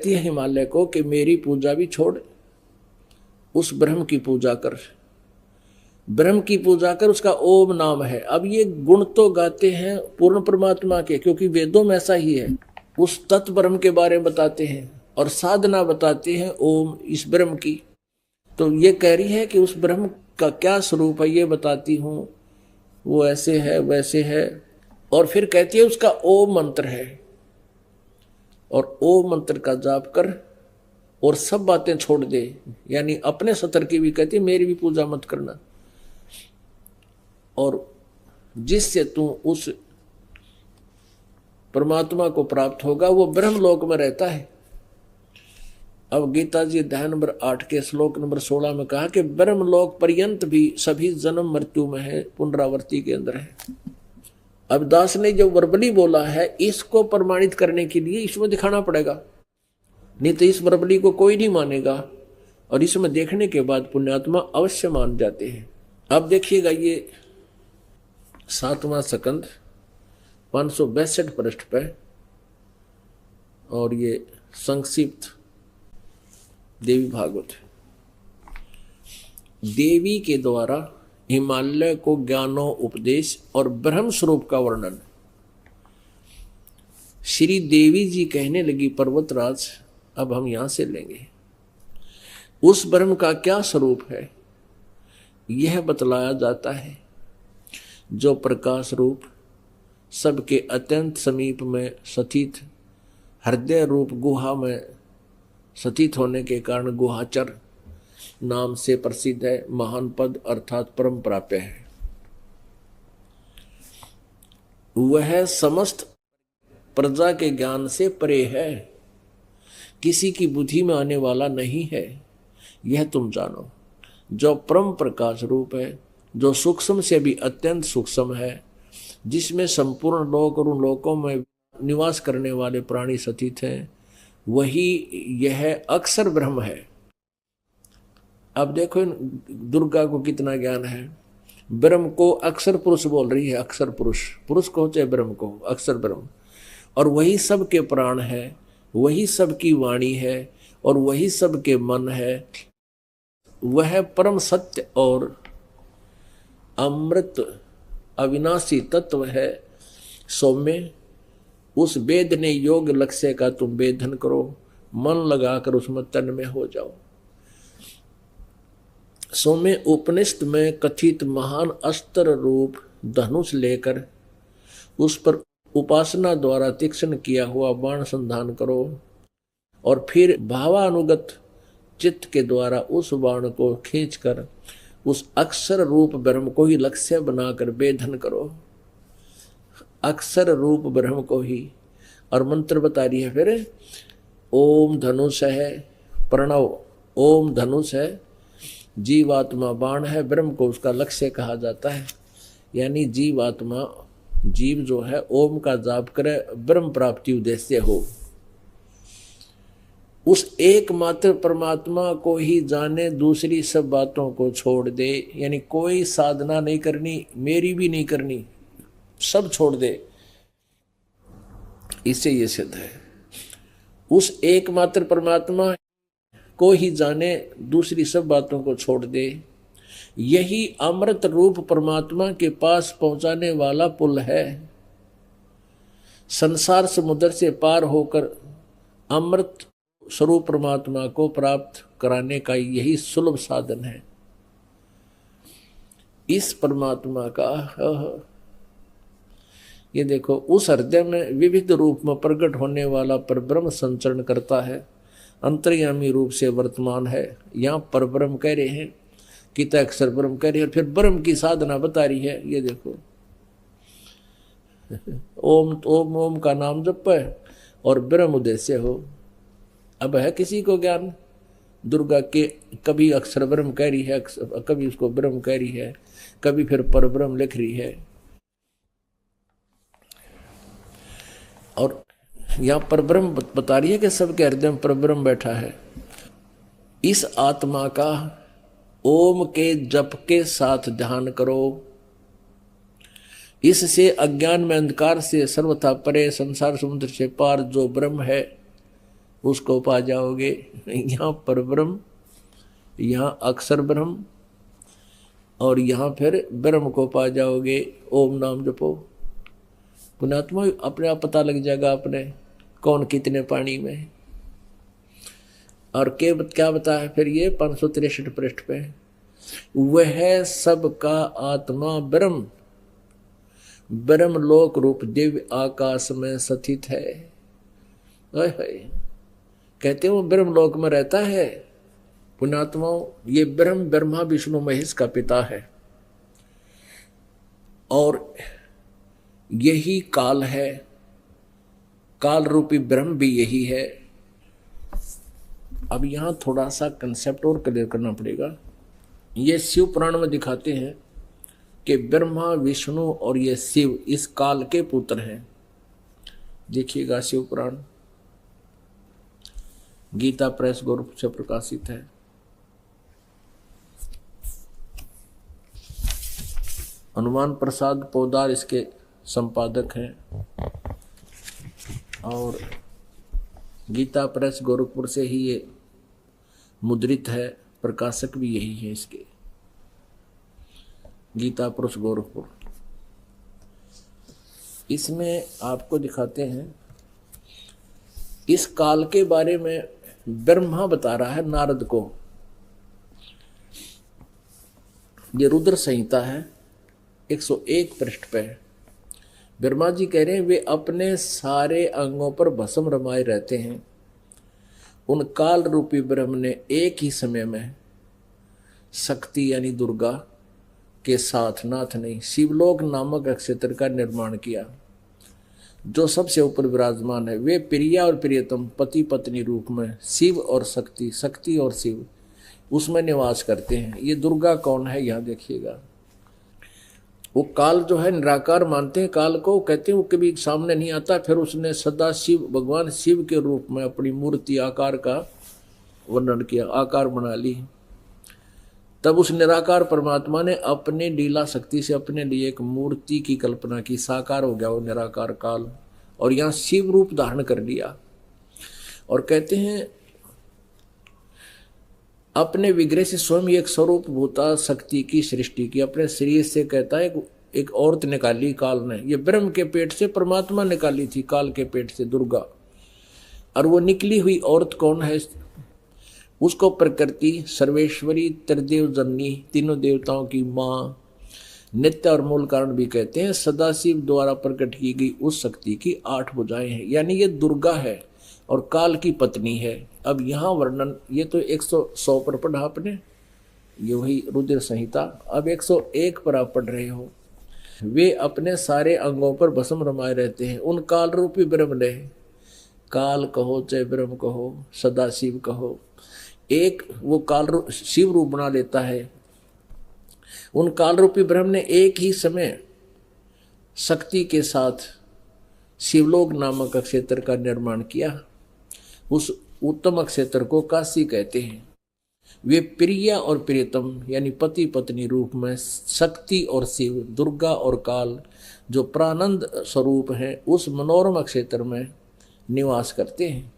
कहती है हिमालय को कि मेरी पूजा भी छोड़, उस ब्रह्म की पूजा कर, ब्रह्म की पूजा कर, उसका ओम नाम है। अब ये गुण तो गाते हैं पूर्ण परमात्मा के, क्योंकि वेदों में ऐसा ही है, उस तत्व ब्रह्म के बारे में बताते हैं और साधना बताते हैं ओम इस ब्रह्म की। तो ये कह रही है कि उस ब्रह्म का क्या स्वरूप है ये बताती हूँ, वो ऐसे है वैसे है। और फिर कहती है उसका ओम मंत्र है, और ओम मंत्र का जाप कर और सब बातें छोड़ दे, यानी अपने सतर की भी कहती है मेरी भी पूजा मत करना, और जिससे तू उस परमात्मा को प्राप्त होगा वो ब्रह्मलोक में रहता है। अब गीता जी अध्याय नंबर 8 के श्लोक नंबर 16 में कहा कि ब्रह्मलोक पर्यंत भी सभी जन्म मृत्यु में है, पुनरावृत्ति के अंदर है। अब दास ने जो वर्बली बोला है इसको प्रमाणित करने के लिए इसमें दिखाना पड़ेगा, नहीं तो इस वर्बली को कोई नहीं मानेगा, और इसमें देखने के बाद पुण्यात्मा अवश्य मान जाते हैं। अब देखिएगा ये 7वां स्कंद 562 पृष्ठ पे, और ये संक्षिप्त देवी भागवत। देवी के द्वारा हिमालय को ज्ञानो उपदेश और ब्रह्म स्वरूप का वर्णन। श्री देवी जी कहने लगी पर्वतराज, अब हम यहां से लेंगे, उस ब्रह्म का क्या स्वरूप है यह बतलाया जाता है, जो प्रकाश रूप सबके अत्यंत समीप में स्थित हृदय रूप गुहा में स्थित होने के कारण गुहाचर नाम से प्रसिद्ध है, महान पद अर्थात परम प्राप्य है। वह समस्त प्रजा के ज्ञान से परे है, किसी की बुद्धि में आने वाला नहीं है, यह तुम जानो। जो परम प्रकाश रूप है, जो सूक्ष्म से भी अत्यंत सूक्ष्म है, जिसमें संपूर्ण लोक और उन लोकों में निवास करने वाले प्राणी स्थित हैं, वही यह अक्षर ब्रह्म है। अब देखो दुर्गा को कितना ज्ञान है, ब्रह्म को अक्षर पुरुष बोल रही है, अक्षर पुरुष, पुरुष को चाहे ब्रह्म को, अक्षर ब्रह्म, और वही सबके प्राण है, वही सबकी वाणी है, और वही सबके मन है। वह परम सत्य और अमृत अविनाशी तत्व है। सौम्य, उस वेद ने योग लक्ष्य का तुम वेदन करो, मन लगाकर उसमें तन्मय हो जाओ। सौम्य, उपनिषद में कथित महान अस्त्र रूप धनुष लेकर उस पर उपासना द्वारा तीक्ष्ण किया हुआ बाण संधान करो, और फिर भावानुगत चित्त के द्वारा उस बाण को खींचकर उस अक्षर रूप ब्रह्म को ही लक्ष्य बनाकर वेदन करो, अक्षर रूप ब्रह्म को ही। और मंत्र बता रही है फिर, ओम धनुष है प्रणव, ओम धनुष है, जीवात्मा बाण है, ब्रह्म को उसका लक्ष्य कहा जाता है। यानी जीवात्मा, जीव जो है ओम का जाप करे, ब्रह्म प्राप्ति उद्देश्य हो, उस एकमात्र परमात्मा को ही जाने, दूसरी सब बातों को छोड़ दे, यानी कोई साधना नहीं करनी, मेरी भी नहीं करनी, सब छोड़ दे, इससे ये सिद्ध है। उस एकमात्र परमात्मा को ही जाने, दूसरी सब बातों को छोड़ दे, यही अमृत रूप परमात्मा के पास पहुंचाने वाला पुल है। संसार समुद्र से पार होकर अमृत स्वरूप परमात्मा को प्राप्त कराने का यही सुलभ साधन है। इस परमात्मा का ये देखो, उस हृदय में विविध रूप में प्रकट होने वाला परब्रह्म संचरण करता है, अंतर्यामी रूप से वर्तमान है। यहाँ परब्रह्म कह रहे हैं, कित अक्षर ब्रह्म कह रही है, फिर ब्रह्म की साधना बता रही है। ये देखो, ओम ओम ओम का नाम जप है और ब्रह्म उद्देश्य हो। अब है किसी को ज्ञान दुर्गा के, कभी अक्षर ब्रह्म कह रही है, कभी उसको ब्रह्म कह रही है, कभी फिर परब्रह्म लिख रही है। और यहाँ परब्रह्म बता रही है कि सबके हृदय में परब्रह्म बैठा है। इस आत्मा का ओम के जप के साथ ध्यान करो, इससे अज्ञान में अंधकार से सर्वथा परे संसार समुद्र से पार जो ब्रह्म है उसको पा जाओगे। यहाँ पर ब्रह्म, यहाँ अक्षर ब्रह्म, और यहाँ फिर ब्रह्म को पा जाओगे। ओम नाम जपो, पुण्यात्मा अपने आप पता लग जाएगा अपने कौन कितने पानी में। और क्या बताया फिर ये 563 पृष्ठ पे, वह सबका आत्मा ब्रह्म, ब्रह्म लोक रूप दिव्य आकाश में स्थित है। कहते हैं वो ब्रह्म लोक में रहता है। पुण्यात्माओं, ये ब्रह्म ब्रह्मा विष्णु महेश का पिता है, और यही काल है, काल रूपी ब्रह्म भी यही है। अब यहां थोड़ा सा कंसेप्ट और क्लियर करना पड़ेगा। ये शिव पुराण में दिखाते हैं कि ब्रह्मा विष्णु और ये शिव इस काल के पुत्र हैं। देखिएगा, शिव पुराण गीता प्रेस गोरखपुर से प्रकाशित है। हनुमान प्रसाद पोदार इसके संपादक हैं, और गीता प्रेस गोरखपुर से ही ये मुद्रित है, प्रकाशक भी यही है इसके, गीता प्रेस गोरखपुर। इसमें आपको दिखाते हैं इस काल के बारे में ब्रह्मा बता रहा है नारद को। ये रुद्र संहिता है, 101 पृष्ठ पे है। ब्रह्मा जी कह रहे हैं वे अपने सारे अंगों पर भस्म रमाए रहते हैं। उन काल रूपी ब्रह्म ने एक ही समय में शक्ति यानी दुर्गा के साथ, नाथ नहीं, शिवलोक नामक क्षेत्र का निर्माण किया, जो सबसे ऊपर विराजमान है। वे प्रिया और प्रियतम पति पत्नी रूप में शिव और शक्ति, शक्ति और शिव उसमें निवास करते हैं। ये दुर्गा कौन है, यहाँ देखिएगा। वो काल जो है निराकार मानते हैं काल को, कहते हैं वो कभी सामने नहीं आता। फिर उसने सदा शिव, भगवान शिव के रूप में अपनी मूर्ति आकार का वर्णन किया, आकार बना ली। तब उस निराकार परमात्मा ने अपने लीला शक्ति से अपने लिए एक मूर्ति की कल्पना की, साकार हो गया वो निराकार काल, और यहाँ शिव रूप धारण कर लिया। और कहते हैं अपने विग्रह से स्वयं एक स्वरूप भूता शक्ति की सृष्टि की। अपने शरीर से कहता है एक औरत निकाली काल ने, ये ब्रह्म के पेट से परमात्मा निकाली थी, काल के पेट से दुर्गा। और वो निकली हुई औरत कौन है, उसको प्रकृति, सर्वेश्वरी, त्रिदेव जननी, तीनों देवताओं की माँ, नित्य और मूल कारण भी कहते हैं। सदाशिव द्वारा प्रकट की गई उस शक्ति की 8 भुजाएं हैं, यानी ये दुर्गा है और काल की पत्नी है। अब यहाँ वर्णन, ये तो 100 पर पढ़ा आपने, ये वही रुद्र संहिता। अब 101 पर आप पढ़ रहे हो। वे अपने सारे अंगों पर भस्म रमाए रहते हैं। उन काल रूपी ब्रह्म ने, काल कहो चाहे ब्रह्म कहो, सदाशिव कहो, एक वो काल शिव रूप बना लेता है। उन काल रूपी ब्रह्म ने एक ही समय शक्ति के साथ शिवलोक नामक क्षेत्र का निर्माण किया। उस उत्तम क्षेत्र को काशी कहते हैं। वे प्रिया और प्रियतम यानी पति पत्नी रूप में शक्ति और शिव, दुर्गा और काल जो प्रानंद स्वरूप हैं, उस मनोरम क्षेत्र में निवास करते हैं।